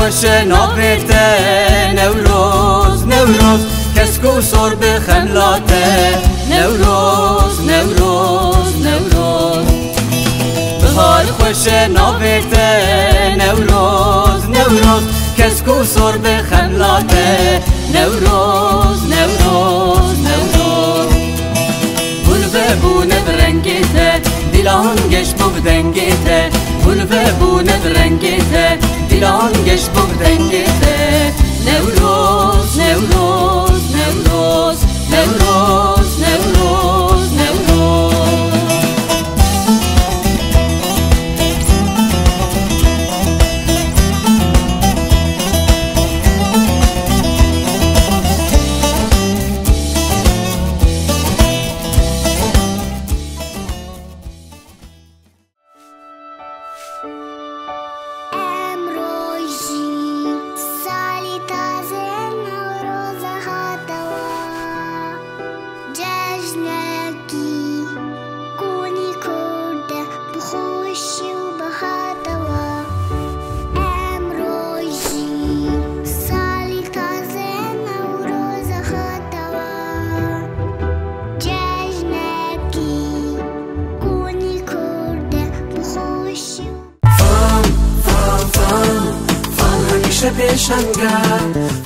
خوش نابته نوروز نوروز کسکو سر به خملاته نوروز نوروز نوروز بهار خوش نابته نوروز نوروز کسکو سر به خملاته نوروز نوروز نوروز گل بونه برنگیته دیلان گش بودنگیته گل بونه برنگیته دیلان گش بودنگیته نوروز نوروز نوروز نوروز نوروز نوروز پیشنگه